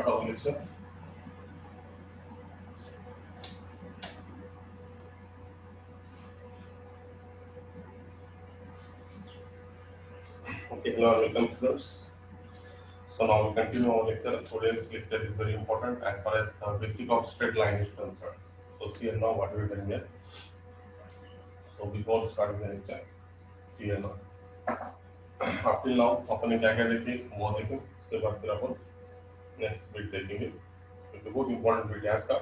start our lecture. Okay, hello and welcome students. So now we continue our lecture. Today's lecture is very important as far as basic of straight line is concerned. So see now what we are doing here. So before starting the lecture, see now. Up till now अपन ने क्या क्या देखे वो देखें, उसके बाद फिर अपन next beat देखेंगे क्योंकि बहुत इंपॉर्टेंट बीट है आज का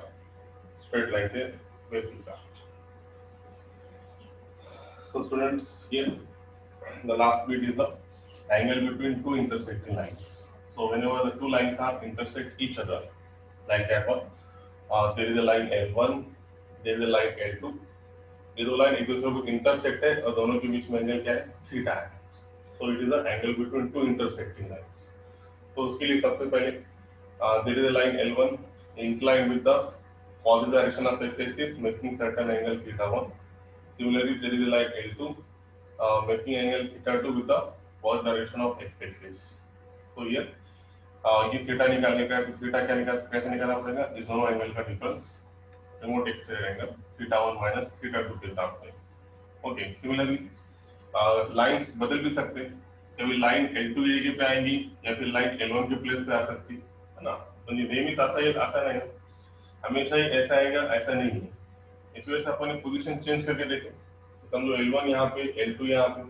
स्ट्रेट लाइन से बेसिक का. So students, here the last bit is the angle between two intersecting lines. So whenever the two lines are intersect each other, like that one, there is a line L1, there is a line L2. ये दो line एक दूसरे को intersect है और दोनों के बीच में एंगल क्या है? थीटा है. So it is the angle between two intersecting lines. तो उसके लिए सबसे पहले there is a line L1 inclined with the positive direction of x-axis, making certain angle theta 1. Similarly, there is a line L2 making angle theta 2 with the positive direction of x-axis. So here ये theta निकालने का है तो theta क्या निकाल कैसे निकालना पड़ेगा? इस दोनों एंगल का difference remote exterior angle theta 1 minus theta 2 के हिसाब से. ओके, सिमिलरली लाइंस बदल भी सकते हैं. कभी लाइन L2 की जगह पे आएंगी या फिर लाइन L1 के प्लेस पे आ सकती है ना. तो ये नेहमीच ऐसा नहीं, हमेशा ही ऐसा आएगा ऐसा नहीं है. इस वजह से अपन ने पोजीशन चेंज करके देखे. समझो L1 यहाँ पे L2 यहाँ पे,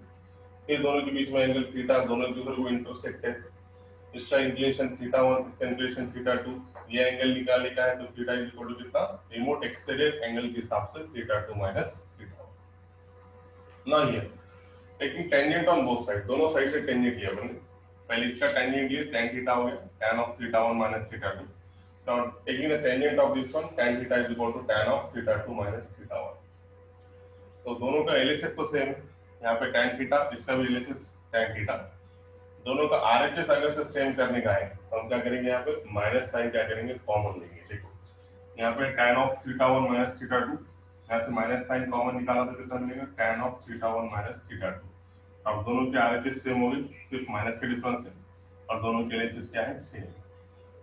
फिर दोनों के बीच में एंगल थीटा, दोनों के ऊपर वो इंटरसेक्ट है. इसका इंक्लिनेशन थीटा 1, इसका इंक्लिनेशन थीटा 2. ये एंगल निकालने का है तो थीटा इज इक्वल टू कितना? रिमोट एक्सटेरियर एंगल के हिसाब से थीटा 2 माइनस थीटा 1. ना ये taking tangent on both side, दोनों साइड से टेंजेंट लिया अपन ने. पहले इसका टेंजेंट लिया tan थीटा हो गया, tan of theta 1 minus theta 2. Now taking the tangent of this one, tan theta is equal to tan of theta 2 minus theta 1. तो दोनों का एलएचएस तो सेम है. यहाँ पे tan थीटा, इसका भी एलएचएस tan थीटा. दोनों का आरएचएस अगर से सेम करने का है तो हम क्या करेंगे? यहाँ पे माइनस साइन क्या करेंगे? कॉमन लेंगे. देखो यहाँ पे tan of theta 1 minus theta 2, यहाँ से माइनस साइन कॉमन निकाला तो कितना मिलेगा? tan of theta 1 minus theta 2. अब दोनों के आरएचएस सेम हो गए, सिर्फ माइनस का डिफरेंस है और दोनों के एलएचएस क्या है? सेम.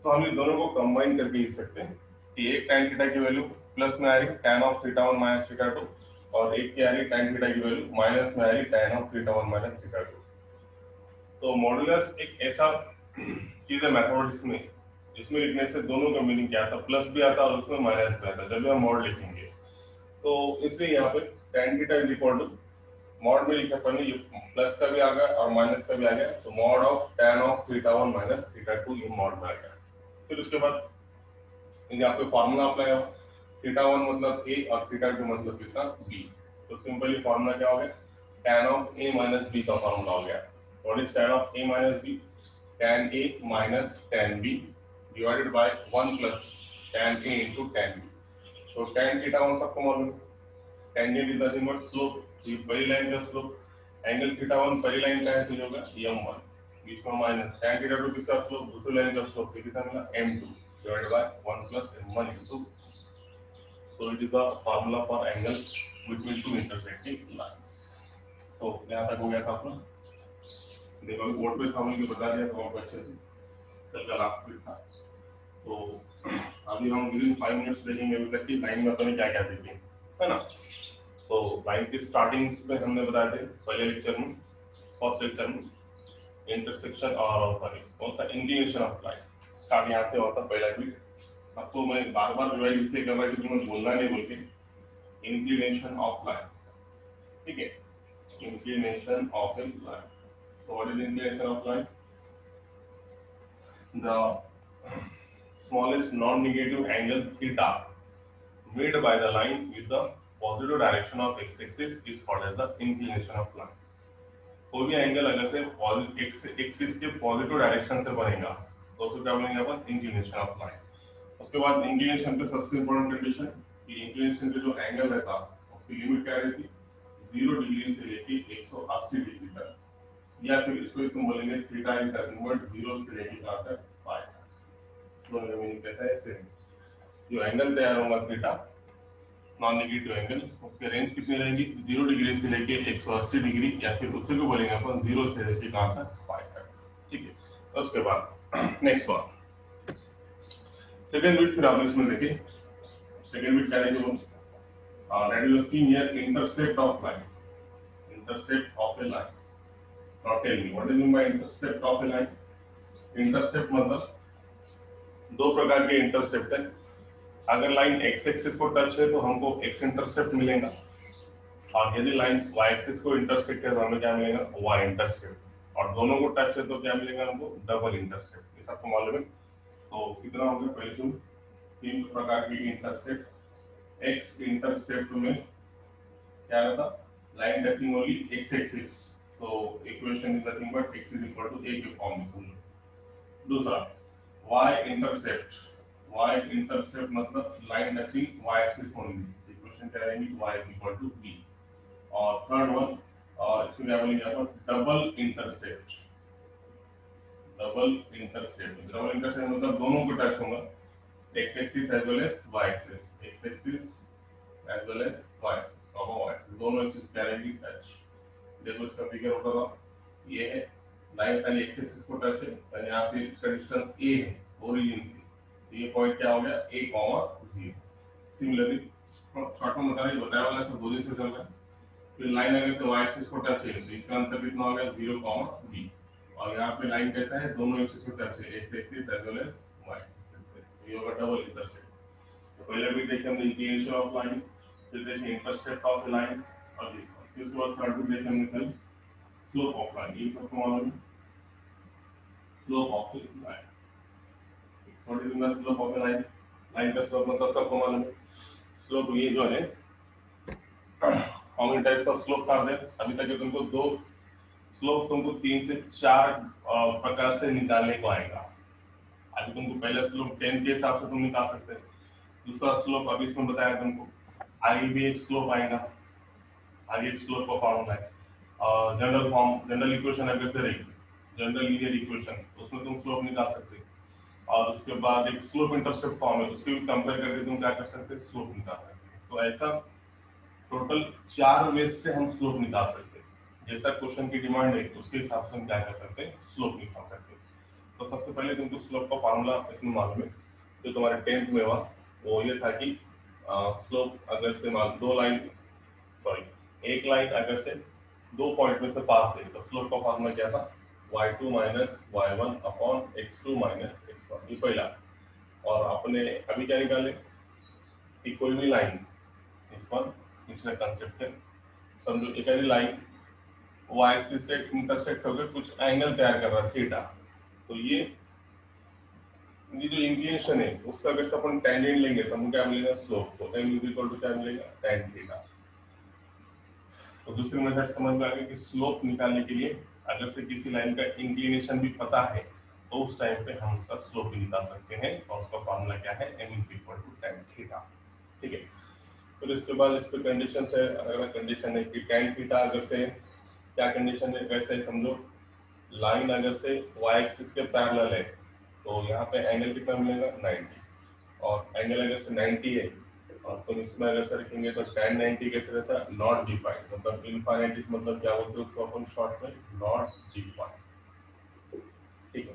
तो हम इन दोनों को कंबाइन करके लिख सकते हैं कि एक tan थीटा की वैल्यू प्लस में आ रही tan of theta 1 minus theta 2 और एक की आ रही tan थीटा की वैल्यू माइनस में आ रही tan of theta 1 minus theta 2. तो मॉडुलस एक ऐसा चीज है मैथमेटिक्स में जिसमें लिखने से दोनों का मीनिंग क्या आता? प्लस भी आता और उसमें माइनस भी आता जब भी हम मॉड लिखेंगे. तो इसलिए यहाँ पे tan theta is equal to mod में लिखा पड़ने, ये प्लस का भी आ गया और माइनस का भी आ गया, तो mod of tan of theta 1 minus theta 2 ये मॉड में आ गया. फिर उसके बाद यहाँ पे फार्मूला अप्लाई हो, थीटा 1 मतलब a और थीटा 2 मतलब कितना? b. तो सिंपली फार्मूला क्या हो गया? tan of a minus b का फार्मूला हो गया. What is tan of a minus b? tan a minus tan b divided by 1 plus tan a into tan b. तो tan थीटा 1 सबको मालूम है, tangent is nothing but slope. ये पहली line का स्लोप, एंगल थीटा 1 पहली line का है तो होगा m1, बीच में माइनस tan थीटा 2 किसका स्लोप? दूसरी लाइन का स्लोप कितना मिला? m2 divided by 1 plus m1 into. So it is the formula for angle between two intersecting lines. तो यहाँ तक हो गया था अपना. देखो बोर्ड पे हमने जो बता दिया था अच्छे से, कल का लास्ट बीट था. तो अभी हम विदिन 5 मिनट्स देखेंगे अभी तक की लाइन में अपन क्या क्या देखेंगे, है ना. तो लाइन की स्टार्टिंग्स में हमने बताया थे पहले लेक्चर में, फर्स्ट लेक्चर में इंटरसेक्शन और सॉरी कौन सा इंक्लिनेशन ऑफ लाइन. स्टार्ट यहाँ से होता पहला भी. आपको मैं बार बार रिवाइज इसलिए कर रहा हूँ क्योंकि मैं बोलना नहीं बोल के. इंक्लिनेशन ऑफ लाइन, ठीक है, inclination of a line. So what is inclination of line? The smallest non-negative angle theta made by the line with the positive direction of x-axis is called as the inclination of line. कोई भी angle अगर से axis के positive direction से बनेगा तो उसको क्या बोलेंगे अपन? Inclination of line. उसके बाद इंक्लिनेशन पे सबसे इंपॉर्टेंट कंडीशन कि इंक्लिनेशन पे जो एंगल रहता उसकी लिमिट क्या रहती? 0 डिग्री से लेके 180 डिग्री तक, या फिर इसको तुम बोलेंगे थीटा इज नथिंग बट 0 से लेके कहां तक? पाई. दोनों का मीनिंग कैसा है? सेम. जो एंगल तैयार होगा थीटा नॉन नेगेटिव एंगल, उसकी रेंज कितनी रहेगी? 0 डिग्री से लेके 180 डिग्री, या फिर उससे को बोलेंगे अपन 0 से लेके कहां तक? पाई तक. ठीक है. उसके बाद नेक्स्ट वन, सेकेंड बिट फिर आप इसमें देखिए, सेकेंड बिट क्या रहेगी, that is the thing here, intercept of line, intercept of a line. Now tell me what is mean by intercept of a line? Intercept मतलब दो प्रकार के इंटरसेप्ट है। अगर लाइन एक्स एक्सिस को टच है तो हमको एक्स इंटरसेप्ट मिलेगा, और यदि लाइन वाई एक्सिस को इंटरसेक्ट है तो हमें क्या मिलेगा, वाई इंटरसेप्ट, और दोनों को टच है तो क्या मिलेगा हमको, डबल इंटरसेप्ट। ये सबको मालूम है। तो कितना हो गया, पहले तुम तीन प्रकार की इंटरसेप्ट। एक्स इंटरसेप्ट में क्या रहता, line touching only X axis, तो equation is nothing but X is equal to A के फॉर्म में समझो। दूसरा वाई इंटरसेप्ट, वाई इंटरसेप्ट मतलब line touching Y axis only, equation क्या रहेगी, Y is equal to B. और थर्ड वन, इसमें क्या बोलेंगे अपन, double intercept, double intercept, double intercept मतलब दोनों को टच होगा, X axis as well as Y axis, X axis as well as Y axis, दोनों एक्सिस क्या रहेगी, टच। देखो इसका फिगर होगा, ये है लाइन खाली एक्स एक्सिस को टच है, यानी यहाँ से इसका डिस्टेंस ए है ओरिजिन से, तो ये पॉइंट क्या हो गया, a, 0। सिमिलरली शॉर्ट में बताया वाला सब दो दिन से चल रहा है। फिर लाइन अगर से y एक्सिस को टच है तो इसका अंतर कितना हो गया, 0, b, और यहाँ पे लाइन कैसा है, दोनों एक्सिस को टच है, x axis as well as y axis, ये होगा डबल इंटरसेप्ट। तो पहले भी देखे हमने इंक्लिनेशन ऑफ लाइन, फिर देखे इंटरसेप्ट ऑफ लाइन, और फिर उसके बाद थर्ड भी देखे हमने कल स्लोप ऑफ लाइन। ये सबको मालूम है, slope of line, what is the slope of line, line का स्लोप मतलब सबको मालूम है। स्लोप ये जो है, how many types of slopes are there, अभी तक तुमको दो स्लोप, तुमको 3 से 4 प्रकार से निकालने को आएगा। अभी तुमको पहला स्लोप 10 के हिसाब से तुम निकाल सकते हैं, दूसरा स्लोप अभी इसमें बताया तुमको, आगे भी एक स्लोप आएगा, आगे एक स्लोप का फॉर्मूला है, और जनरल फॉर्म, जनरल इक्वेशन अगर से रहेगी, जनरल लीनियर इक्वेशन, उसमें तुम स्लोप निकाल सकते हो, और उसके बाद एक स्लोप इंटरसेप्ट फॉर्म है, उसके भी कंपेयर करके तुम क्या कर सकते हैं, स्लोप निकाल सकते हैं। तो ऐसा टोटल 4 वेज से हम स्लोप निकाल सकते हैं, जैसा क्वेश्चन की डिमांड है उसके हिसाब से हम क्या कर सकते हैं, स्लोप निकाल सकते हैं। तो सबसे पहले तुमको स्लोप का फार्मूला इसमें मालूम है, जो तुम्हारे 10th में हुआ वो ये था कि स्लोप अगर से मान दो लाइन, सॉरी एक लाइन अगर से दो पॉइंट में से पास है तो स्लोप का फार्मूला क्या था, y2 minus y1 upon x2 minus x1, ये पहला। और अपने अभी क्या निकाले कि कोई भी लाइन, इस पर इसका कंसेप्ट है, समझो एक लाइन y एक्सिस से इंटरसेक्ट होकर कुछ एंगल तैयार कर रहा है थीटा, तो ये जो इंक्लिनेशन है उसका अगर से अपन टेंजेंट लेंगे तो हमको क्या मिलेगा, स्लोप, तो m इज इक्वल टू क्या मिलेगा, tan थीटा। तो दूसरी मेथड समझ में आ गई कि स्लोप निकालने के लिए अगर से किसी लाइन का इंक्लिनेशन भी पता है तो उस टाइम पे हम उसका स्लोप भी निकाल सकते हैं, और उसका फॉर्मूला क्या है, m is equal to tan theta. ठीक है, फिर इसके बाद इस पे कंडीशन है, अगर कंडीशन है कि tan थीटा अगर से क्या कंडीशन है, कैसे समझो, लाइन अगर से y एक्सिस के पैरेलल है तो यहाँ पे एंगल कितना मिलेगा, 90, और एंगल अगर से 90 है और तुम इसमें अगर से रखेंगे तो tan 90 कैसे रहता है, नॉट डिफाइंड, मतलब इनफाइनाइट, मतलब क्या बोलते हैं उसको अपन शॉर्ट में, नॉट डिफाइंड। ठीक है,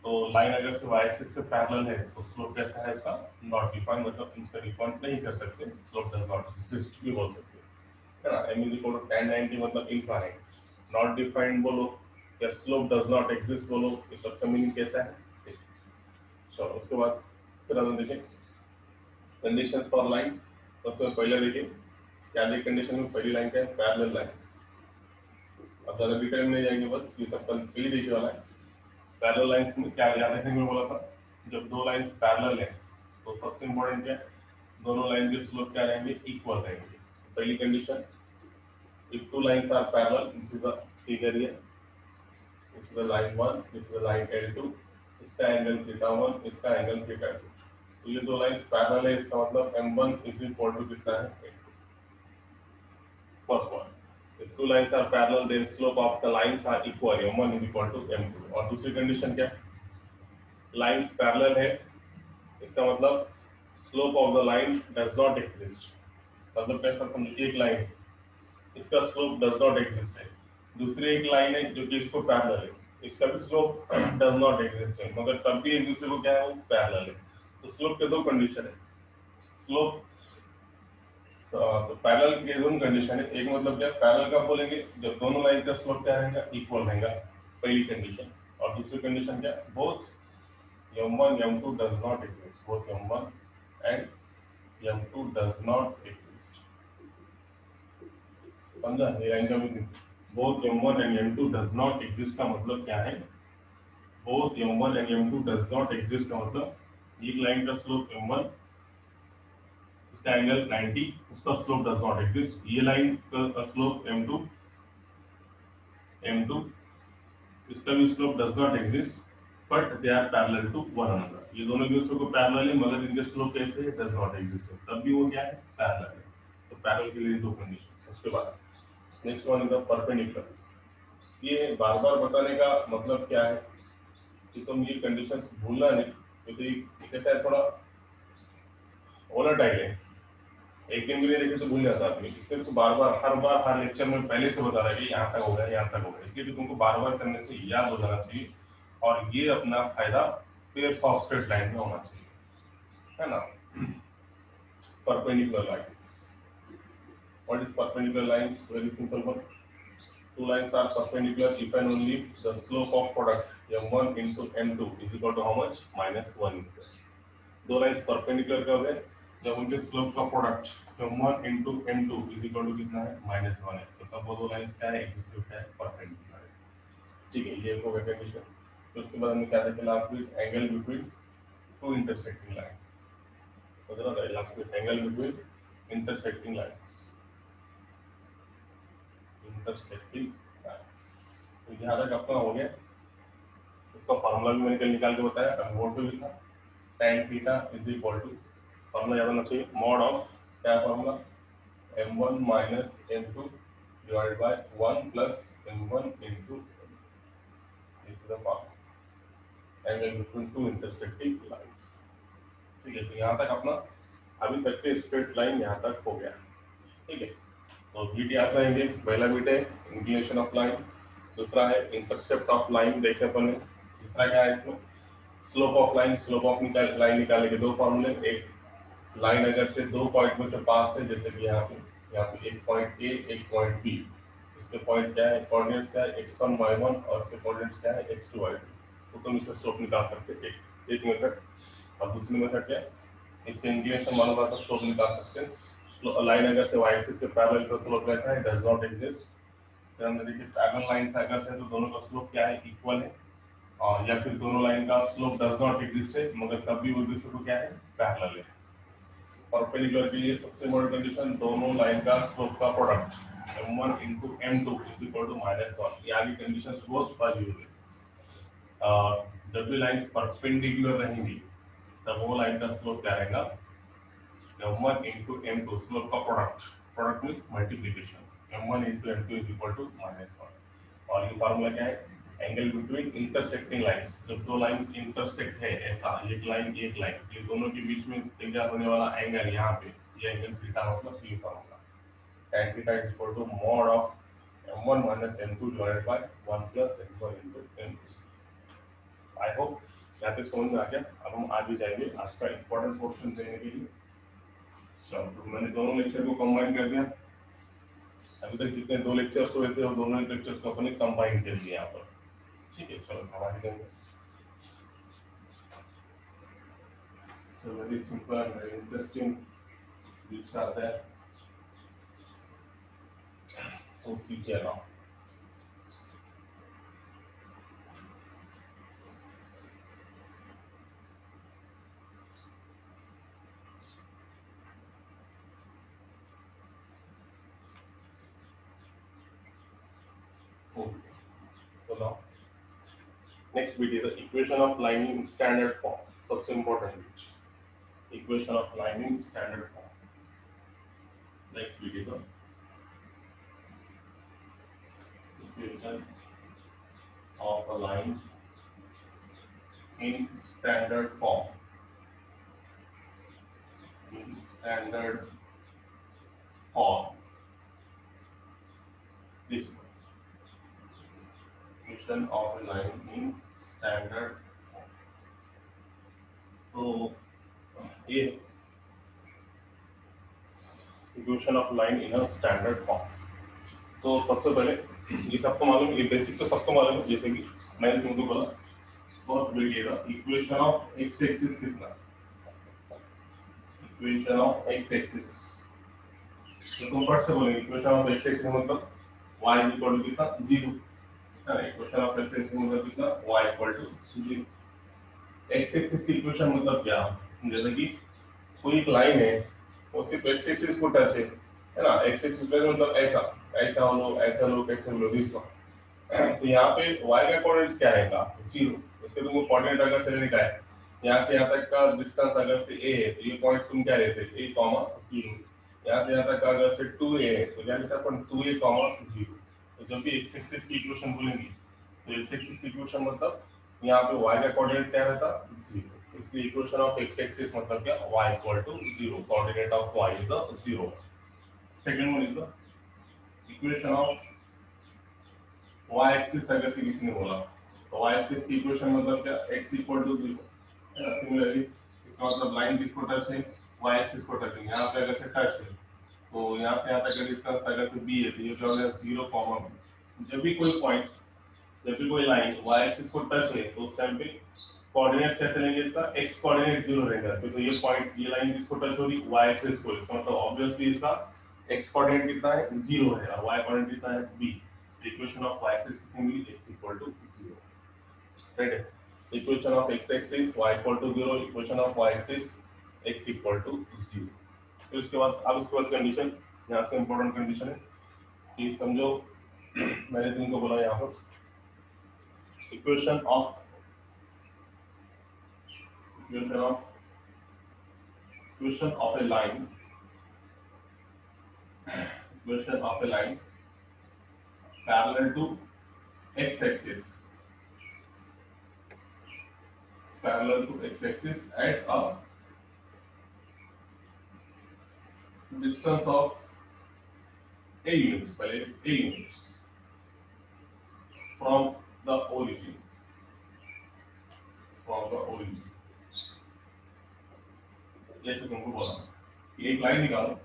तो लाइन अगर से y एक्सिस के पैरेलल है तो स्लोप कैसा है इसका, नॉट डिफाइंड, मतलब इसका डिफाइंड नहीं कर सकते, स्लोप डज नॉट एग्जिस्ट भी बोल सकते हैं, है ना। m is equal to tan 90 मतलब इनफाइनाइट, नॉट डिफाइंड बोलो या स्लोप डज नॉट एग्जिस्ट बोलो, ये सबका मीनिंग कैसा है, सेम। चलो उसके बाद फिर हम देखें कंडीशन फॉर लाइन। तो उसमें पहले देखिए क्या देखिए कंडीशन में, पहली लाइन क्या है, पैरेलल लाइन। अब ज़्यादा डिटेल में जाएंगे, बस ये सब कल पहले देखने वाला है। पैरेलल लाइंस में क्या याद रखने में बोला था, जब दो लाइंस पैरेलल है तो सबसे इंपॉर्टेंट क्या है, दोनों लाइन के स्लोप क्या रहेंगे, इक्वल रहेंगे। पहली condition, if two lines are parallel, this is the figure here, this is the line 1, this is the line L2, इसका एंगल θ1, इसका एंगल θ2, तो ये दो लाइंस पैरेलल है, इसका मतलब m1 इज इक्वल टू कितना है, m2। First one, if two lines are parallel then slope of the lines are equal, m1 is equal to m2। और दूसरी कंडीशन क्या, लाइंस पैरेलल है, इसका मतलब slope of the line does not exist, मतलब कैसा समझो, एक लाइन इसका स्लोप डज नॉट एग्जिस्ट है, दूसरी एक लाइन है जो कि इसको पैरेलल है, इसका भी स्लोप डज नॉट एग्जिस्ट है, मगर तब भी एक दूसरे को क्या है, वो पैरेलल है। तो स्लोप के दो कंडीशन है। स्लोप तो पैरेलल के दोनों कंडीशन है। एक मतलब क्या, पैरेलल का बोलेंगे जब दोनों लाइन का स्लोप क्या रहेगा, इक्वल रहेगा, पहली कंडीशन। और दूसरी कंडीशन क्या, both m1 m2 does not exist, both m1 and m2 does not exist. समझा ये लाइन का meaning? Both m1 and m2 does not exist का मतलब क्या है, both m1 and m2 does not exist का मतलब एक लाइन का स्लोप m1, इसका एंगल 90, उसका स्लोप डज नॉट एग्जिस्ट। ये लाइन का स्लोप m2, इसका भी slope does not exist, but they are parallel to one another. ये दोनों एक दूसरे को पैरेलल है मगर इनके स्लोप कैसे है, डज नॉट एग्जिस्ट है, तब भी वो क्या है, पैरेलल है। तो पैरेलल के लिए दो कंडीशन। उसके बाद next one is the perpendicular. ये बार बार बताने का मतलब क्या है कि तुम ये कंडीशंस भूलना नहीं, क्योंकि ये कैसा है, थोड़ा वोलेटाइल है, एक दिन भी नहीं देखे तो भूल जाता आदमी। इसलिए तो बार बार हर लेक्चर में पहले से बता रहा है कि यहाँ तक हो गया, यहाँ तक हो गया, इसलिए तो तुमको बार बार करने से याद हो जाना चाहिए। और ये अपना फायदा पेयर्स ऑफ स्ट्रेट लाइन में होना चाहिए, है ना। Perpendicular lines, what is perpendicular lines? Very simple one. Two lines are perpendicular if and only the slope of product m1 into m2 is equal to how much? -1 square. दो lines perpendicular कब है? जब उनके slope का product m1 into m2 is equal to कितना है? -1 है। तो तब वो दो लाइन्स क्या है? एक दूसरे क्या है? परपेंडिकुलर है। ठीक है, ये हो गया कंडीशन। तो उसके बाद हमने क्या देखा last week? Angle between two intersecting line. तो जरा last week angle between intersecting lines, intersecting lines. तो यहाँ तक अपना हो गया। उसका फॉर्मूला भी मैंने कल निकाल के बताया, अब वोट भी लिखा। tan theta is equal to, formula याद होना चाहिए, मॉड ऑफ, क्या formula, m1 minus m2 divide by 1 plus m1 into angle between two intersecting lines. ठीक है, तो यहाँ तक अपना अभी तक के स्ट्रेट लाइन यहाँ तक हो गया। ठीक है, तो बीट याद रहेंगे। पहला बीट है इंक्लिनेशन ऑफ लाइन, दूसरा है इंटरसेप्ट ऑफ लाइन देखे अपन ने, तीसरा क्या है इसमें, slope of line. Slope of line निकालने के दो फॉर्मूले, एक लाइन अगर से दो पॉइंट में से पास है, जैसे कि यहाँ पे एक पॉइंट ए एक पॉइंट बी, इसके पॉइंट क्या है, कोऑर्डिनेट्स क्या है, x1 y1 और इसके कोऑर्डिनेट्स क्या है, x2 y2। तो तुम इससे स्लोप निकाल सकते हैं, एक मेथड। और दूसरी मेथड क्या है, इसके इंक्लिनेशन मालूम होगा तो स्लोप निकाल सकते हैं। लाइन अगर से y एक्सिस के पैरेलल का स्लोप कैसा है, डज नॉट एग्जिस्ट। फिर हमने देखिए पैरेलल लाइन अगर से तो दोनों का स्लोप क्या है, इक्वल है। और या फिर दोनों लाइन का स्लोप डज नॉट एग्जिस्ट है मगर तब भी वो दूसरे को क्या है, पैरेलल है। परपेंडिकुलर के लिए सबसे बड़ी कंडीशन, दोनों लाइन का स्लोप का product m1 into m2 is equal to -1। ये आगे कंडीशन बहुत बाजी होगी। जब भी लाइंस परपेंडिकुलर रहेंगी तब वो लाइन का स्लोप क्या रहेगा, m1 into m2, स्लोप का product, product means multiplication, m1 into m2 is equal to -1। और ये फार्मूला क्या है, एंगल बिटवीन इंटरसेक्टिंग लाइंस। जब दो लाइंस इंटरसेक्ट है ऐसा, एक लाइन, ये दोनों के बीच में तैयार होने वाला एंगल यहाँ पे, ये एंगल थीटा मतलब ये formula, tan theta is equal to mod of m1 minus m2 divided by 1 plus m1 into m2। I hope यहाँ पे समझ में आ गया। अब हम आगे जाएंगे आज का इंपॉर्टेंट क्वेश्चन देने के लिए। चलो, तो मैंने दोनों लेक्चर को कंबाइन कर दिया। अभी तक जितने दो लेक्चर्स हुए थे और दोनों लेक्चर्स को अपने कंबाइन कर दिया यहाँ पर। ठीक है, चलो हमारे देंगे। So very simple and very interesting bits are there. So feature now. Okay. So now next bit is the equation of line in standard form. सबसे important bit. Equation of line in standard form. Next bit is the equation of a line in standard form. In standard form. This one. Equation of a line in standard form. So ये equation of line in a standard form. तो सबसे पहले ये सबको मालूम, ये basic तो सबको मालूम है, जैसे कि मैंने तुमको बोला फर्स्ट देखिएगा इक्वेशन ऑफ एक्स एक्सिस कितना, इक्वेशन ऑफ एक्स एक्सिस, तो तुम फट से बोलेंगे इक्वेशन ऑफ एक्स एक्सिस मतलब y इक्वल टू कितना 0 है ना, इक्वेशन ऑफ एक्स एक्सिस मतलब कितना y equal to 0। X axis की इक्वेशन मतलब क्या, जैसे कि कोई एक लाइन है वो सिर्फ एक्स एक्सिस को टच है ना, एक्स एक्सिस पे मतलब ऐसा ऐसा लो ऐसा लो कैसे लो इसको, तो यहाँ पे y का कोऑर्डिनेट्स क्या रहेगा 0, इसके तुमको कोऑर्डिनेट अगर से लेने का है, यहाँ से यहाँ तक का डिस्टेंस अगर से a है तो ये पॉइंट तुम क्या लेते a, 0, यहाँ से यहाँ तक का अगर से 2a है तो क्या लेते अपन 2a, 0। तो जब भी एक्स एक्सिस की इक्वेशन बोलेंगे तो एक्स एक्सिस की इक्वेशन मतलब यहाँ पे y का कोऑर्डिनेट क्या रहता 0, इसलिए इक्वेशन ऑफ एक्स एक्सिस मतलब क्या y equal to 0, coordinate of y is 0। Second one is the equation of y axis, अगर से किसी ने बोला तो y एक्सिस की इक्वेशन मतलब क्या x इक्वल टू 0 है ना, सिमिलरली इसका मतलब लाइन किसको टच है y एक्सिस को टच है, यहाँ पे अगर से टच है तो यहाँ से यहाँ तक का डिस्टेंस अगर से b है तो ये क्या हो जाएगा 0 कॉमा, जब भी कोई पॉइंट, जब भी कोई लाइन y एक्सिस को टच है तो उस टाइम पे कोऑर्डिनेट्स कैसे लेंगे, इसका x कोऑर्डिनेट 0 रहेगा, तो ये पॉइंट ये लाइन किसको टच हो रही y एक्सिस को, इसका मतलब ऑब्वियसली इसका x कोऑर्डिनेट कितना है 0 है और y कोऑर्डिनेट कितना है b, equation of y axis कितनी मिली x इक्वल टू 0, राइट है, equation of x axis y equal to 0, equation of y axis x equal to 0। फिर उसके बाद अब उसके बाद कंडीशन, यहाँ से इंपॉर्टेंट कंडीशन है कि समझो मैंने तुमको बोला यहाँ पर equation of equation of a line, equation of a line parallel to x-axis, parallel to x-axis at a distance of a units, पहले a units from the origin, from the origin। जैसे तुमको बोला कि एक लाइन निकालो,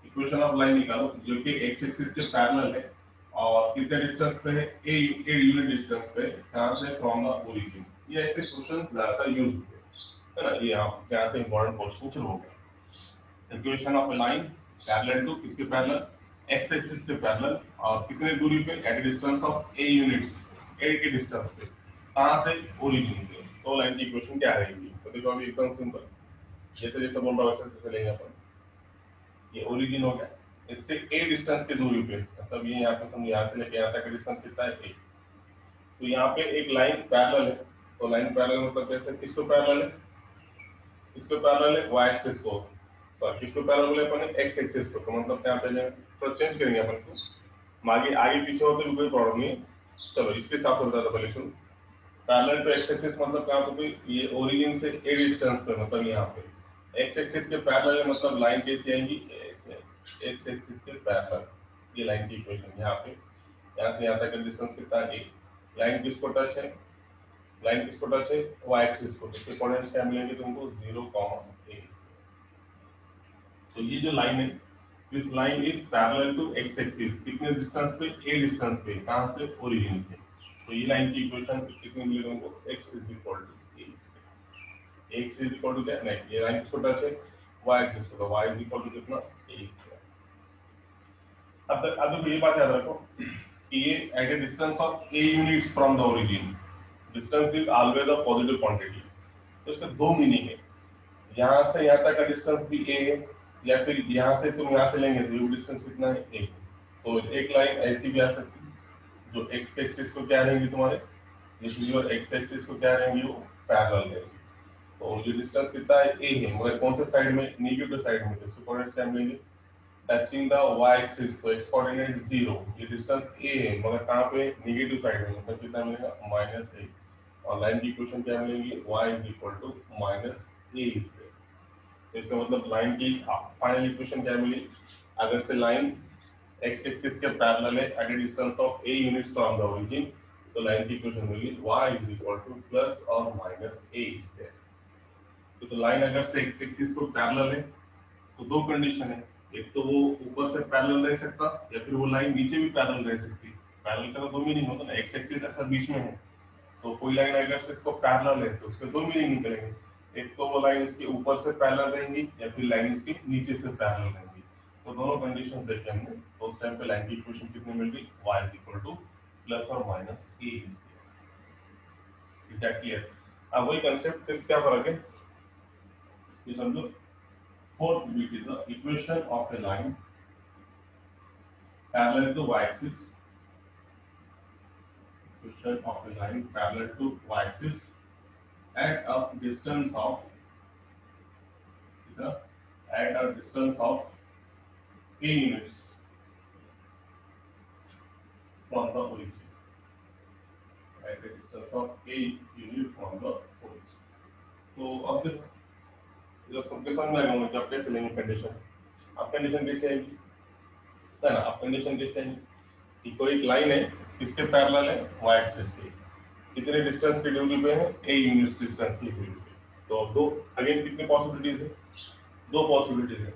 equation of line निकालो जो कि एक्स एक्सिस के पैरेलल है और कितने डिस्टेंस पे है ए यूनिट डिस्टेंस पे, कहां से फ्रॉम द ओरिजिन। ये ऐसे क्वेश्चन ज्यादा यूज होते हैं ना, ये आप यहाँ से इंपॉर्टेंट क्वेश्चन शुरू हो गया। Equation of a line parallel to किसके पैरेलल एक्स एक्सिस के पैरेलल और कितने दूरी पे at distance of A units, A के डिस्टेंस पे, कहां से ओरिजिन से, तो लाइन की इक्वेशन क्या रहेगी। तो देखो अभी एकदम सिंपल, जैसे जैसे बोल रहा हूँ वैसे लेंगे अपन, ये ओरिजिन हो गया, इससे ए डिस्टेंस के दूरी पे, मतलब ये यहाँ पे समझिए यहाँ से लेके यहाँ तक का डिस्टेंस कितना है ए, तो यहाँ पे एक लाइन पैरेलल है, तो लाइन पैरेलल मतलब कैसे, किसको पैरेलल है, इसको पैरेलल है y एक्सिस को, सॉरी किसको पैरेलल है अपन x एक्सिस को, तो मतलब यहाँ पे थोड़ा चेंज करेंगे अपन इसको, आगे आगे पीछे हो तो भी कोई प्रॉब्लम नहीं है। चलो इसके हिसाब से बताता पहले सुनो, पैरेलल टू x एक्सिस मतलब क्या, तो ये ओरिजिन से a डिस्टेंस पे, मतलब यहाँ पे x एक्सिस के पैरेलल है, मतलब लाइन कैसी आएंगी x एक्सिस के पैरेलल, ये लाइन की इक्वेशन यहाँ पे, यहाँ से यहाँ तक का डिस्टेंस कितना है, लाइन किसको टच है, लाइन किसको टच है y एक्सिस को, तो इसके कोऑर्डिनेट्स क्या मिलेंगे तुमको 0, a। तो ये जो लाइन है, this line is parallel to x axis, कितने डिस्टेंस पे, a डिस्टेंस पे, कहां से ओरिजिन से, तो ये लाइन की इक्वेशन कितनी मिलेगी तुमको x is equal to a, x is equal to क्या, नहीं ये लाइन किसको टच है y एक्सिस को, तो y इज इक्वल टू कितना a। अब ये बात याद रखो कि ये at a distance of a units from the origin, distance is always a positive quantity, तो इसका दो मीनिंग है, यहाँ से यहाँ तक का डिस्टेंस भी a है, या फिर यहाँ से तुम यहाँ से लेंगे तो ये डिस्टेंस कितना है a, तो एक लाइन ऐसी भी आ सकती है जो x एक्सिस को क्या रहेंगी तुम्हारे, और x एक्सिस को क्या रहेंगी वो पैरेलल रहेंगी, तो ये डिस्टेंस कितना है a है, मगर कौन से साइड में, नेगेटिव साइड में, तो इसको कोऑर्डिनेट्स क्या मिलेंगे टचिंग द y एक्सिस, तो x कोऑर्डिनेट 0, ये डिस्टेंस a है मगर कहां पे, नेगेटिव साइड में, मतलब कितना मिलेगा -a, और लाइन की इक्वेशन क्या मिलेगी y is equal to -a, तो इसका मतलब लाइन की फाइनल इक्वेशन क्या मिली, अगर से लाइन x एक्सिस के पैरेलल है at a distance of a units from the origin, तो लाइन की इक्वेशन मिली y is equal to plus और -a, तो लाइन अगर से एक्स एक्सिस को पैरेलल है तो दो कंडीशन है, एक तो वो ऊपर से पैरेलल रह सकता या फिर वो लाइन नीचे भी पैरेलल रह सकती। पैरेलल का तो दो मीनिंग होता ना, एक्स एक्सिस ऐसा बीच में है तो कोई लाइन अगर से इसको पैरेलल है तो उसके दो मीनिंग निकलेंगे, एक तो वो लाइन इसके ऊपर से पैरेलल रहेंगी या फिर लाइन इसके नीचे से पैरेलल रहेंगी। तो दोनों कंडीशन देखे हमने तो उस टाइम पे लाइन की इक्वेशन कितनी मिल गई, y इक्वल टू प्लस और minus a. Is that clear? अब वही कंसेप्ट सिर्फ क्या फर्क है ये समझो। Fourth beat is the equation of a line parallel to y axis, equation of a line parallel to y axis at a distance of a units from the origin, at a distance of a unit from the origin। तो अब जब सबके समझ में आएगा जब कैसे लेंगे कंडीशन, अब कंडीशन कैसे आएगी है ना, अब कंडीशन कैसे आएगी कि कोई एक लाइन है किसके पैरेलल है, y एक्सिस के, कितने डिस्टेंस की दूरी पे है, a यूनिट डिस्टेंस की दूरी पे। तो अब दो अगेन कितनी पॉसिबिलिटीज है, दो पॉसिबिलिटीज है।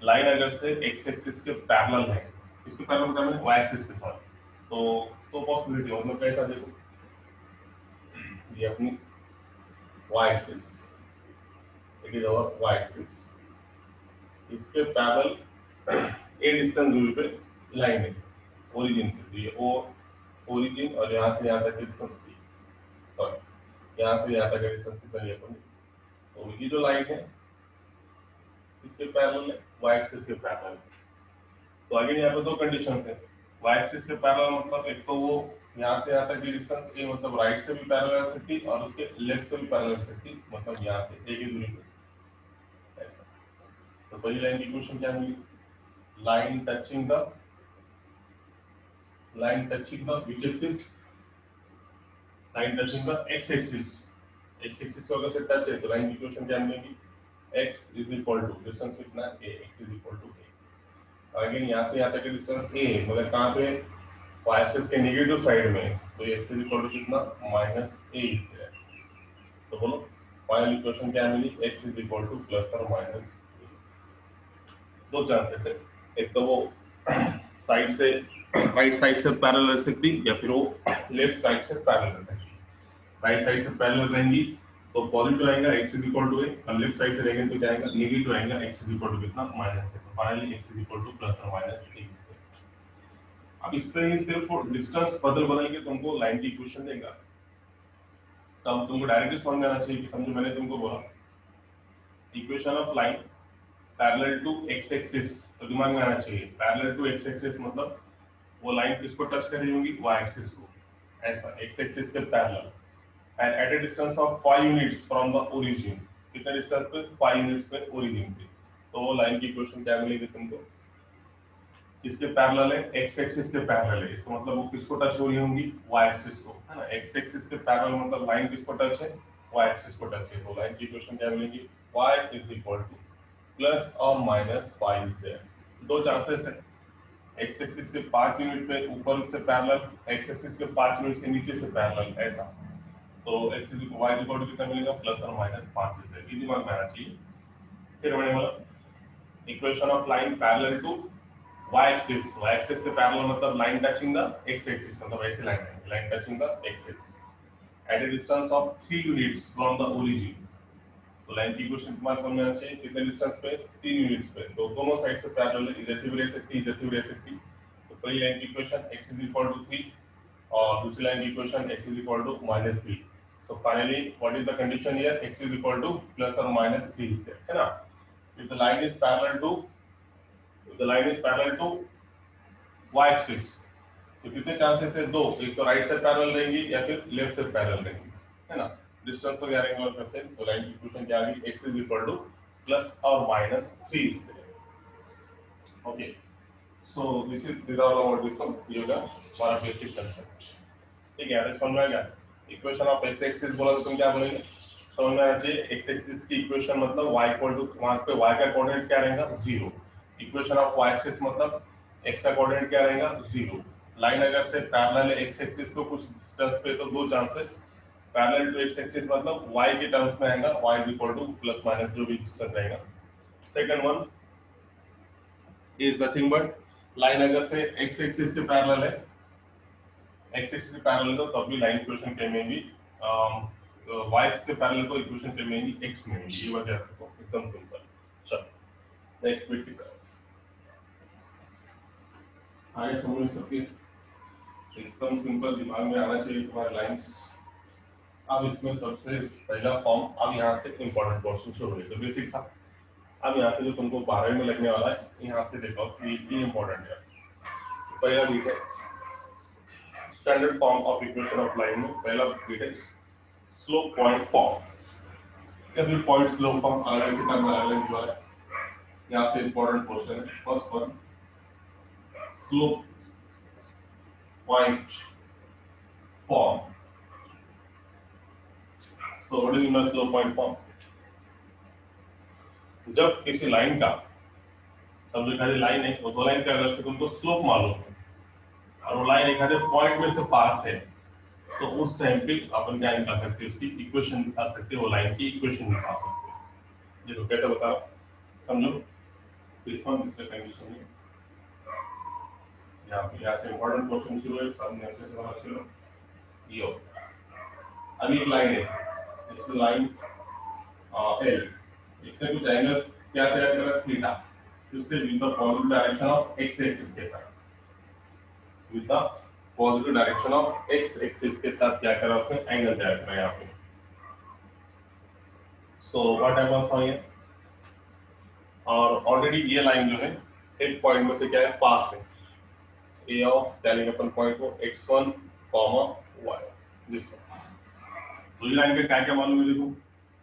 लाइन अगर से एक्स एक्सिस के पैरेलल है, इसके पैरेलल मतलब है y एक्सिस के साथ, तो पॉसिबिलिटी मतलब कैसा देखो, ये अपनी y axis, it is our y axis, इसके पैरेलल a डिस्टेंस दूरी पे लाइन है ओरिजिन से, तो ये ओ ओरिजिन और यहाँ से यहाँ तक की डिस्टेंस, सॉरी यहाँ से यहाँ तक की डिस्टेंस कितना लिया अपन, तो ये जो लाइन है इसके पैरेलल है y एक्सिस के पैरेलल। तो आगे यहाँ पे दो कंडीशन है, y एक्सिस के पैरेलल मतलब एक तो वो यहाँ से यहाँ तक की डिस्टेंस a मतलब राइट से भी पैरेलल रह सकती और उसके लेफ्ट से भी पैरेलल रह सकती, मतलब यहाँ से a की दूरी पे ऐसा। तो पहली लाइन की इक्वेशन क्या मिली, line touching the which axis, line touching the x axis, x axis को अगर से टच है तो लाइन की इक्वेशन क्या मिलेगी, x is equal to distance कितना a, x is equal to a। Again यहाँ से यहाँ तक की डिस्टेंस a है मतलब कहाँ पे, y एक्सिस के नेगेटिव साइड में, तो x इज इक्वल टू कितना माइनस a इज देयर। तो बोलो फाइनल इक्वेशन क्या मिली, x is equal to plus और माइनस a। दो चांसेस है, एक तो वो साइड से राइट साइड से पैरेलल रह सकती या फिर वो लेफ्ट साइड से पैरेलल रह सकती। राइट साइड से पैरेलल रहेंगी तो पॉजिटिव आएगा x is equal to a, और लेफ्ट साइड से रहेंगे तो क्या आएगा, नेगेटिव आएगा, x इज इक्वल टू कितना माइनस a। तो finally x is equal to plus और माइनस a। अब इस पे ही सिर्फ डिस्टेंस बदल के तुमको लाइन की इक्वेशन देगा, तब तुमको डायरेक्टली समझ में आना चाहिए कि समझो मैंने तुमको बोला equation of line parallel to x axis, तो दिमाग में आना चाहिए पैरेलल टू x एक्सिस मतलब वो लाइन किसको टच कर रही होगी, y एक्सिस को, ऐसा x एक्सिस के parallel and eight a distance of 5 units from the origin, कितने डिस्टेंस पे, 5 यूनिट्स पे ओरिजिन पे। तो वो लाइन की इक्वेशन क्या मिलेगी तुमको, किसके पैरेलल है, x एक्सिस के पैरेलल है, इसका मतलब वो किसको टच हो रही होंगी, y एक्सिस को, है ना। x एक्सिस के पैरेलल मतलब लाइन किसको टच है, y एक्सिस को टच है। तो लाइन की इक्वेशन क्या मिलेगी, y is equal to plus और माइनस 5 इज देयर। दो चांसेस है, x एक्सिस के 5 यूनिट पे ऊपर से पैरेलल, x एक्सिस के 5 यूनिट से नीचे से पैरेलल, ऐसा। तो x is equal y equal to कितना मिलेगा, प्लस और माइनस 5 इज देयर। ये दिमाग में आना चाहिए। फिर मैंने बोला equation of line parallel to y axis, y axis के पैरेलल मतलब line touching the x axis, मतलब ऐसे लाइन है, line touching the x axis at a distance of 3 units from the origin. तो लाइन की इक्वेशन तुम्हारे समझ में आना चाहिए, कितने डिस्टेंस पे, 3 यूनिट्स पे, तो दोनों साइड से पैरेलल है, इधर से भी रह सकती, इधर से भी रह सकती। तो पहली लाइन की equation x is equal to 3 और दूसरी लाइन की equation x is equal to -3। So finally what is the condition here, x is equal to plus और -3 इज देयर, है ना। If the line is parallel to y axis, तो कितने chances है, दो, एक तो राइट से पैरेलल रहेंगी या फिर लेफ्ट से पैरेलल रहेंगी, है ना। डिस्टेंस तो क्या रहेंगे और कैसे, तो लाइन की इक्वेशन क्या आ गई, x is equal to plus और -3 is there. Okay, so this are what we call ये होगा हमारा बेसिक कांसेप्ट। ठीक है, समझ में आ गया। इक्वेशन ऑफ x एक्सिस बोला तो तुम क्या बोलेंगे, समझ में आना चाहिए। x एक्सिस की इक्वेशन मतलब y इक्वल टू, वहां पे y का कोऑर्डिनेट क्या रहेगा, 0। इक्वेशन ऑफ y एक्सिस मतलब x का कोऑर्डिनेट क्या रहेगा, 0। लाइन अगर से पैरेलल है x एक्सिस को कुछ डिस्टेंस पे तो दो chances, parallel to x axis मतलब y के टर्म्स में आएगा, y is equal to plus minus जो भी डिस्टेंस रहेगा। Second one is nothing but line अगर से x एक्सिस के पैरेलल है, x एक्सिस के पैरेलल तो तब भी लाइन इक्वेशन क्या मिलेगी, y एक्सिस के पैरेलल को इक्वेशन क्या मिलेगी, x मिलेगी। ये वजह है, एकदम सिंपल। चलो नेक्स्ट बिट की तरफ आगे समझ सकते, एकदम सिंपल दिमाग में आना चाहिए तुम्हारे लाइंस। अब इसमें सबसे पहला फॉर्म, अब यहाँ से इंपॉर्टेंट क्वेश्चन शुरू हुए, तो बेसिक था। अब यहाँ से जो तुमको 12वीं में लगने वाला है, यहाँ से देखो कि ये इंपॉर्टेंट है। पहला बीट है standard form of equation of line में, पहला बीट है स्लोप पॉइंट फॉर्म। या फिर पॉइंट स्लोप फॉर्म अलग किताब में अलग जो है, यहाँ से इंपॉर्टेंट क्वेश्चन है। First one slope point form. So what is the slope point form? जब किसी लाइन का, समझो एखादी लाइन है, वो लाइन का अगर से तुमको स्लोप मालूम है और वो लाइन एखादे पॉइंट में से पास है, तो उस टाइम पे अपन क्या निकाल सकते हैं, उसकी इक्वेशन निकाल सकते हैं, वो लाइन की इक्वेशन निकाल सकते हैं। देखो कैसे बताओ, समझो दिस वन दिस कंडीशन है। यहाँ से इंपॉर्टेंट क्वेश्चन शुरू है, सामने अच्छे से समझ लो। ये अभी एक लाइन है, इस लाइन एल, इसने कुछ एंगल क्या तैयार करा, थीटा, जिससे with the positive direction of x axis के साथ, with the positive direction of x axis के साथ क्या करा, उसने एंगल तैयार करा यहाँ पे। सो व्हाट हैपेंस हियर, और ऑलरेडी ये लाइन जो है एक पॉइंट में से क्या है, पास है। ए ऑफ टेलिंग अपन पॉइंट को x1, y दिस। तो ये लाइन का क्या क्या मालूम है, देखो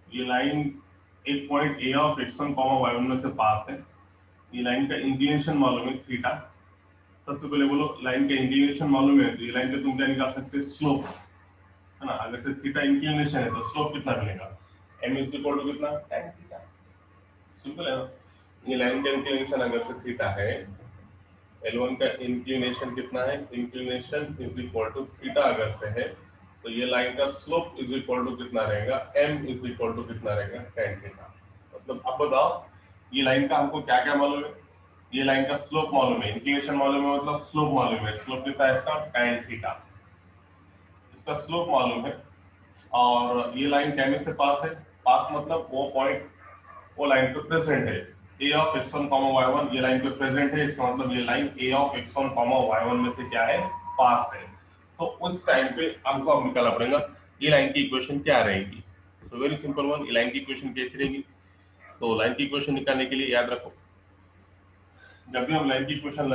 ये लाइन एक point A of x1, y1 में से पास है। ये लाइन का इंक्लिनेशन मालूम है थीटा। सबसे पहले बोलो लाइन का इंक्लिनेशन मालूम है, तो ये लाइन का तुम क्या निकाल सकते हो, स्लोप, है ना। अगर से थीटा इंक्लिनेशन है तो स्लोप कितना मिलेगा, m इज इक्वल टू कितना, tan थीटा। सिंपल है ना। ये लाइन का इंक्लिनेशन अगर से थीटा है, L1 का इंक्लिनेशन कितना है, inclination is equal to theta अगर से है, तो ये लाइन का स्लोप इज इक्वल टू कितना रहेगा, m इज इक्वल टू कितना रहेगा, tan थीटा। मतलब अब बताओ ये लाइन का हमको क्या क्या मालूम है, ये लाइन का स्लोप मालूम है, इंक्लिनेशन मालूम है, मतलब स्लोप मालूम है। स्लोप कितना है इसका, tan थीटा, इसका स्लोप मालूम है। और ये लाइन क्या में से पास है, पास मतलब वो पॉइंट, वो लाइन पे प्रेजेंट है। a ऑफ x1, y1 ये लाइन पे प्रेजेंट है, इसका मतलब ये line a of x1, y1 में से क्या है, पास है। तो उस टाइम पे हमको अब निकालना पड़ेगा ये लाइन की इक्वेशन क्या रहेगी। तो वेरी सिंपल वन, ये लाइन की इक्वेशन कैसी रहेगी। तो लाइन की इक्वेशन निकालने के लिए याद रखो, जब भी हम लाइन की इक्वेशन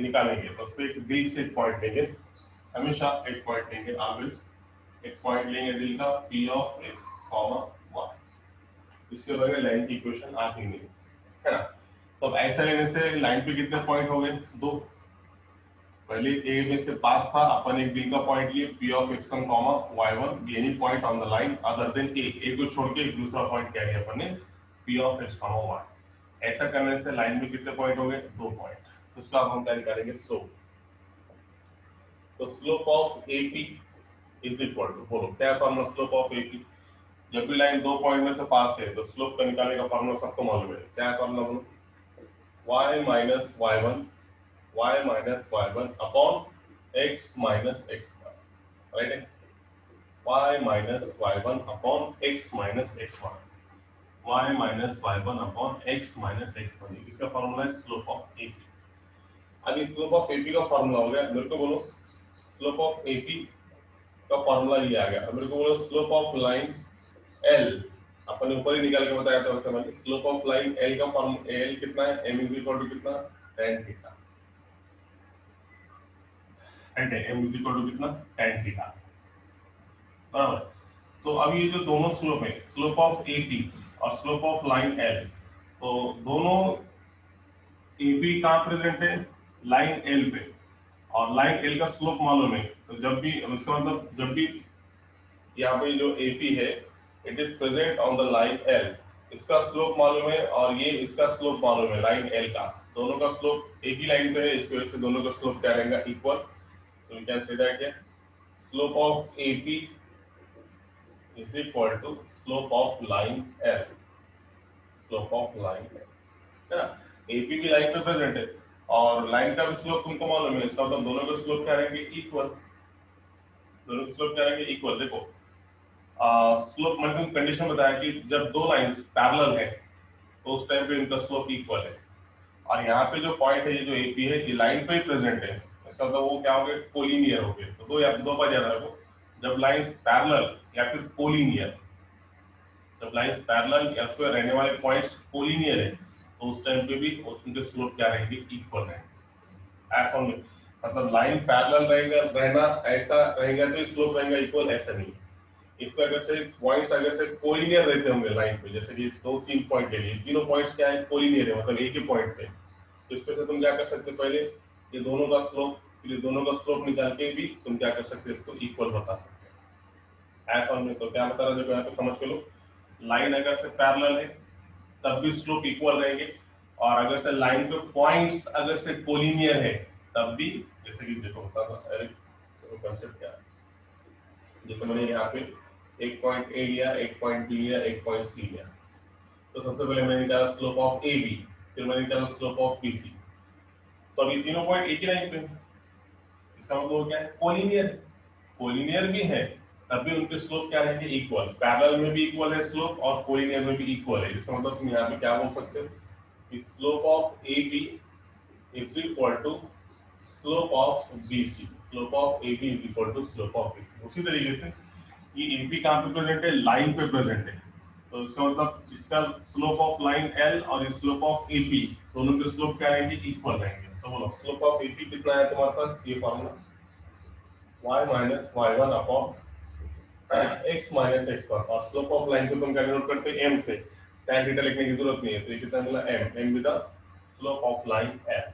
निकालेंगे तो उस पर एक दिल से पॉइंट लेंगे, हमेशा एक पॉइंट लेंगे, ऑलवेज एक पॉइंट लेंगे दिल का, p ऑफ x, y। इसके बगैर लाइन की इक्वेशन आती नहीं है ना। तो अब ऐसा लेने से लाइन पे कितने पॉइंट हो गए, दो। पहले ए में से पास था, अपन एक बी का पॉइंट लिए, p of x1, y1 any point on the line other than A को छोड़ के एक दूसरा पॉइंट क्या लिया अपन ने, p ऑफ x, y। ऐसा करने से लाइन में कितने पॉइंट हो गए, दो पॉइंट। तो उसका हम क्या करेंगे, स्लोप। तो slope of AP is equal to, बोलो क्या फॉर्मूला स्लोप ऑफ एपी। जब भी लाइन दो पॉइंट में से पास है तो स्लोप का निकालने का फॉर्मूला सबको मालूम है, क्या फॉर्मूला बोलो, y minus y1 upon x minus x1, right है। y minus y1 upon x minus x1, y minus y1 upon x minus x1, इसका फॉर्मूला है स्लोप ऑफ एपी। अब इस स्लोप ऑफ एपी का फॉर्मूला हो गया, मेरे को बोलो स्लोप ऑफ एपी का फॉर्मूला ये आ गया। अब मेरे को बोलो स्लोप ऑफ लाइन एल, अपन ऊपर ही निकाल के बताया था वैसे मैंने। स्लोप ऑफ लाइन एल का फॉर्मूला, एल कितना है, m इज इक्वल टू कितना, tan theta, and m is equal to कितना, tan थीटा, बराबर। तो अब ये जो दोनों स्लोप है, स्लोप ऑफ एपी और स्लोप ऑफ लाइन एल, तो दोनों एपी कहाँ प्रेजेंट है, लाइन एल पे, और लाइन एल का स्लोप मालूम है। तो जब भी, इसका मतलब जब भी यहाँ पे जो एपी है it is present on the line L, इसका स्लोप मालूम है और ये इसका स्लोप मालूम है लाइन एल का, दोनों का स्लोप एक ही लाइन पे है, इसकी वजह से दोनों का स्लोप क्या रहेगा, इक्वल। तो we can say that slope of AP is equal to slope of line L, slope of line L, है ना। एपी भी लाइन पे प्रेजेंट है और लाइन का भी स्लोप तुमको मालूम है, इसका मतलब दोनों के स्लोप क्या रहेंगे, इक्वल। दोनों के स्लोप क्या रहेंगे, इक्वल। देखो स्लोप मैंने कंडीशन बताया कि जब दो लाइंस पैरेलल है तो उस टाइम पे इनका स्लोप इक्वल है। और यहाँ पे जो पॉइंट है, ये जो एपी है, ये लाइन पे ही प्रेजेंट है, इसका मतलब वो क्या हो गए, कोलिनियर हो गए। तो दो बार याद रखो, जब लाइंस पैरेलल या फिर कोलिनियर, जब लाइंस पैरेलल या फिर रहने वाले पॉइंट्स कोलिनियर है तो उस टाइम पे भी उनके स्लोप क्या रहेंगे, इक्वल रहेंगे। ऐसा नहीं, मतलब लाइन पैरेलल रहेगा, रहना ऐसा रहेगा तो स्लोप रहेगा इक्वल, ऐसा नहीं। इसको अगर से पॉइंट्स अगर से कोलिनियर रहते होंगे लाइन पे, जैसे कि दो तीन पॉइंट ले लिए, तीनों पॉइंट्स क्या है, कोलिनियर है, मतलब एक ही पॉइंट पे, तो इसमें से तुम क्या कर सकते हो, पहले ये दोनों का स्लोप, ये दोनों का स्लोप निकाल के भी तुम क्या कर सकते हो, इसको इक्वल बता सकते हो। ऐसा नहीं, तो क्या बता रहा है, देखो यहाँ पे समझ के लो, लाइन अगर से पैरेलल है तब भी स्लोप इक्वल रहेंगे, और अगर से लाइन पे पॉइंट्स अगर से कोलिनियर है तब भी, जैसे कि देखो बता कंसेप्ट क्या है, जैसे मैंने यहाँ पे एक पॉइंट ए लिया, एक पॉइंट बी लिया, एक पॉइंट सी लिया, तो सबसे पहले मैंने निकाला स्लोप ऑफ ए बी, फिर मैंने निकाला स्लोप ऑफ बी सी। तो अभी तीनों पॉइंट एक ही लाइन पे हैं, इसका मतलब क्या है, कोलिनियर। कोलिनियर भी है तब भी उनके स्लोप क्या रहेंगे, इक्वल। पैरेलल में भी इक्वल है स्लोप और कोलिनियर में भी इक्वल है। इसका मतलब तुम यहाँ पे क्या बोल सकते हो कि slope of A B is equal to slope of B C, slope of A B is equal to slope of B C. उसी तरीके से ये एपी कहाँ पे प्रेजेंट है, लाइन पे प्रेजेंट है, तो इसका मतलब इसका स्लोप ऑफ लाइन एल और स्लोप ऑफ एपी दोनों के स्लोप क्या रहेंगे, इक्वल रहेंगे। तो बोलो स्लोप ऑफ एपी कितना है तुम्हारे पास, ये formula y minus y one upon x minus x one, और स्लोप ऑफ लाइन को तुम क्या डिनोट करते हैं, m से, tan थीटा लिखने की जरूरत नहीं है, तो ये कितना मिला, m with the slope of line l।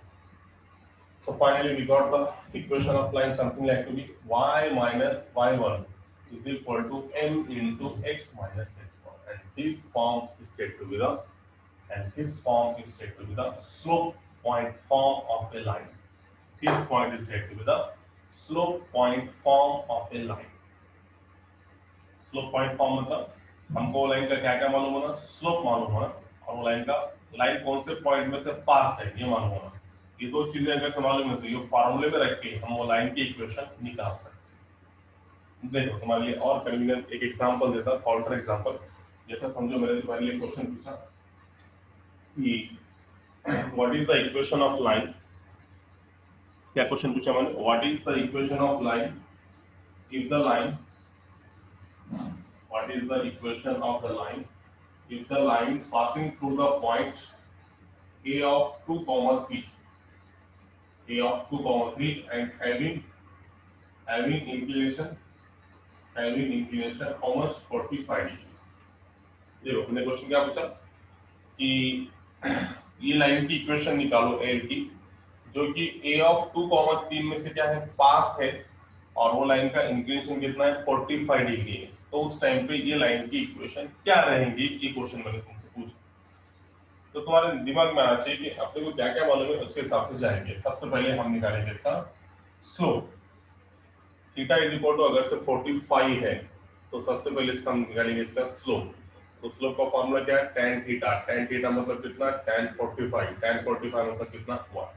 So finally we got the equation of line something like to be y minus y1 is equal to m into x minus x1, and this form is said to be the, and this form is said to be the slope point form of a line. This point is said to be the slope point form of a line. Slope point form मतलब हमको line का क्या क्या मालूम होना, slope मालूम होना, और वो लाइन का, लाइन कौन से पॉइंट में से पास है ये मालूम होना। ये दो चीजें अगर से मालूम है तो ये फॉर्मूले में रख के हम वो लाइन की इक्वेशन निकाल सकते हैं। देखो तुम्हारे लिए और कन्वीनियंट एक एग्जांपल देता हूं, काउंटर एग्जांपल। जैसा समझो मैंने तुम्हारे लिए क्वेश्चन पूछा कि what is the equation of line, क्या क्वेश्चन पूछा मैंने, what is the equation of line if the line, what is the equation of the line if the line passing through the point a of 2 comma 3, a of 2 comma 3 and having inclination, having inclination how much, 45 degree। देखो मैंने question क्या पूछा कि ये line की equation निकालो L की, जो कि a ऑफ 2 कॉमा 3 में से क्या है, पास है, और वो लाइन का इंक्लिनेशन कितना है, 45 डिग्री है। तो उस टाइम पे ये लाइन की इक्वेशन क्या रहेंगी, ये क्वेश्चन मैंने तुमसे पूछा। तो तुम्हारे दिमाग में आना चाहिए कि अपने को क्या क्या मालूम है, उसके हिसाब से जाएंगे। सबसे पहले हम निकालेंगे इसका slope, theta is equal to अगर से 45 है तो सबसे पहले इसका हम निकालेंगे इसका स्लोप। तो स्लोप का फॉर्मूला क्या है, tan थीटा, tan थीटा मतलब कितना, tan 45, tan 45 मतलब कितना, 1।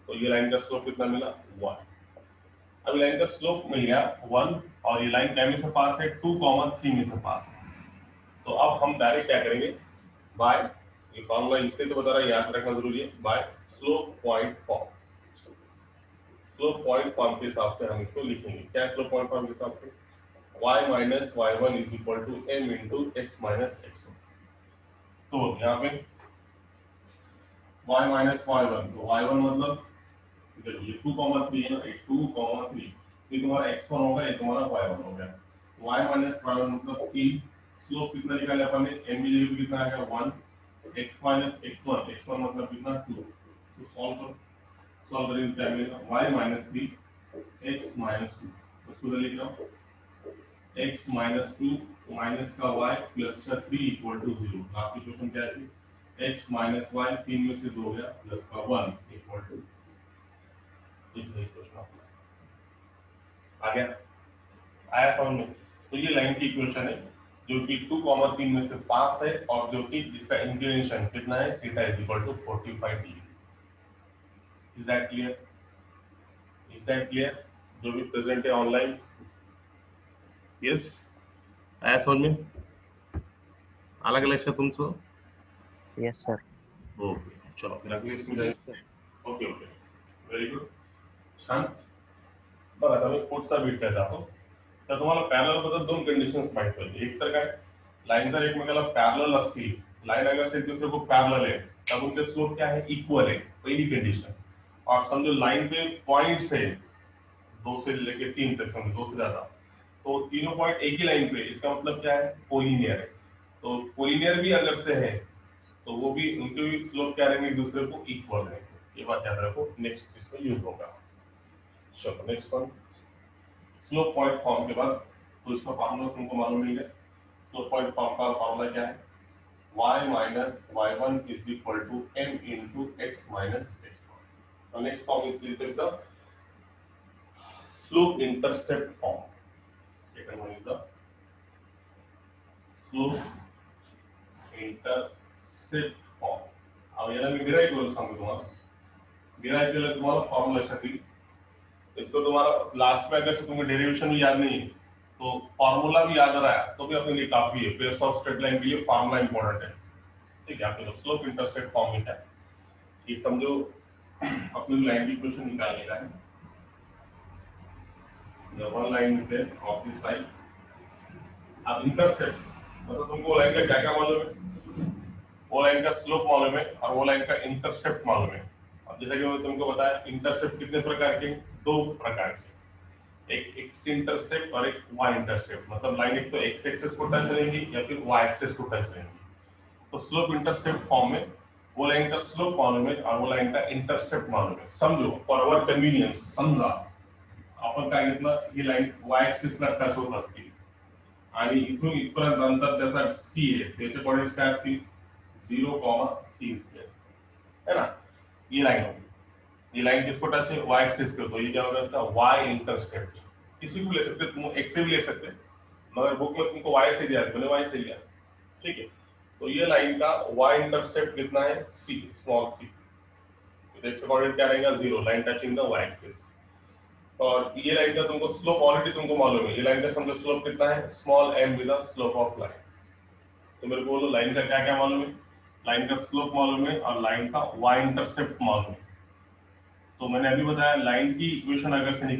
तो ये लाइन का स्लोप कितना मिला, 1। अब लाइन का स्लोप मिल गया 1, और ये लाइन क्या में से पास है, 2 कॉमा 3 में से पास है। तो अब हम डायरेक्ट क्या करेंगे, बाय, ये फॉर्मूला इसलिए तो बता रहा है, याद रखना जरूरी है, by slope point form. Slope point form के हिसाब से हम इसको लिखेंगे। क्या स्लोप पॉइंट फॉर्म के हिसाब से, y minus y1 is equal to m into x minus x. तो यहाँ पे y माइनस y1, तो y1 मतलब ये 2,3 है ना, ये 2,3, ये तुम्हारा x1 होगा, ये तुम्हारा y1 हो गया। y माइनस y1 मतलब 3, स्लोप कितना निकाला अपन ने, m की जगह कितना आ गया 1, x माइनस x1, x1 मतलब कितना 2। तो सॉल्व करेंगे क्या मिलेगा, y माइनस 3 x माइनस 2, उसको लिख रहा हूँ x माइनस 2 माइनस का y प्लस का 3 इक्वल टू 0। लास्ट इक्वेशन क्या है, x माइनस y, 3 में से 2 गया, प्लस का 1 इक्वल टू, इस इक्वेशन आ गया, आया समझ में। तो ये लाइन की इक्वेशन है, जो कि 2,3 में से पास है और जो कि इसका इंक्लिनेशन कितना है, theta is equal to 45 degree. Is that clear? Is that clear? जो भी प्रेजेंट है ऑनलाइन, यस, आया समझ में? आला का लक्षात तुमचं? Yes sir. ओके, चलो फिर अगले इसमें जाएंगे. ओके ओके, व्हेरी गुड, छान. बघा आता मी पुढचा बीट जातो. तर तुम्हाला पॅरलल बद्दल दोन कंडिशन्स माहित पाहिजे. एक तर काय, लाइन जर एकमेकाला पॅरलल असतील, लाइन अगर से एक दूसरे को पैरेलल है तब उनके स्लोप क्या है, इक्वल है, पहली कंडीशन. और समझो लाइन पे पॉइंट्स है 2 से लेके 3 तक, समझो 2 से ज्यादा, तो तीनों पॉइंट एक ही लाइन पे, इसका मतलब क्या है, कोलिनियर है. तो कोलिनियर भी अगर से है तो वो भी, उनके भी स्लोप क्या रहेंगे, एक दूसरे को इक्वल रहेंगे. ये बात याद रखो, नेक्स्ट इसमें यूज होगा. चलो next one, slope point form के बाद, तो इसका फॉर्मूला तुमको मालूम नहीं है. स्लोप पॉइंट फॉर्म का फॉर्मूला क्या है, y minus y1 is equal to m into x minus x1. The next form is the slope intercept form. Second one is the slope intercept form. अब याला मी derive करून सांगतो तुम्हाला. Derive केलं तुम्हाला फॉर्मूला लक्षात येईल. इसको तुम्हारा लास्ट में अगर से तुम्हें डेरिवेशन भी याद नहीं है तो फॉर्मूला भी याद रहा तो भी अपने लिए काफी है. पेयर्स ऑफ स्ट्रेट लाइन के लिए फॉर्मूला इंपॉर्टेंट है. ठीक है, आपके स्लोप इंटरसेप्ट फॉर्म में है. ये समझो अपनी लाइन की इक्वेशन निकालने का है. The one line is there of this line. अब इंटरसेप्ट मतलब तुमको लाइन का क्या क्या मालूम है, वो लाइन का स्लोप मालूम है और वो लाइन का इंटरसेप्ट मालूम है. अब जैसा कि मैंने तुमको बताया, इंटरसेप्ट कितने प्रकार के, दो प्रकार के, एक एक्स इंटरसेप्ट और एक वाई इंटरसेप्ट. मतलब लाइन एक तो एक्स एक्सेस को टच करेंगी या फिर वाई एक्सेस को टच करेंगी. तो स्लोप इंटरसेप्ट फॉर्म में वो लाइन का स्लोप मालूम है और वो लाइन का इंटरसेप्ट मालूम है. समझो फॉर अवर कन्व्हिनियन्स, समजा आपण काय घेतलं, ही लाइन वाय ऍक्सिसला टच होत असतील आणि इथून इथपर्यंत अंतर त्याचा सी आहे, त्याचे कोऑर्डिनेट्स काय असतील, 0,c² है ना. ये लाइन होगी, ये लाइन किसको टच है, वाई एक्सिस को, तो ये क्या होगा इसका वाई इंटरसेप्ट. किसी को ले सकते, तुम एक्स से भी ले सकते, मगर बुक में तुमको वाई से दिया है, मैंने वाई से लिया. ठीक है, तो ये लाइन का y इंटरसेप्ट कितना है, c, स्मॉल c. तो इसका कोऑर्डिनेट क्या रहेगा, 0, line touching the y axis. और ये लाइन का तुमको स्लोप ऑलरेडी तुमको मालूम है, ये लाइन का समझो स्लोप कितना है, small m with the slope of line. तो मेरे को बोलो लाइन का क्या क्या मालूम है, लाइन का स्लोप मालूम है और लाइन का y इंटरसेप्ट मालूम है. तो मैंने अभी बताया लाइन की इक्वेशन अगर से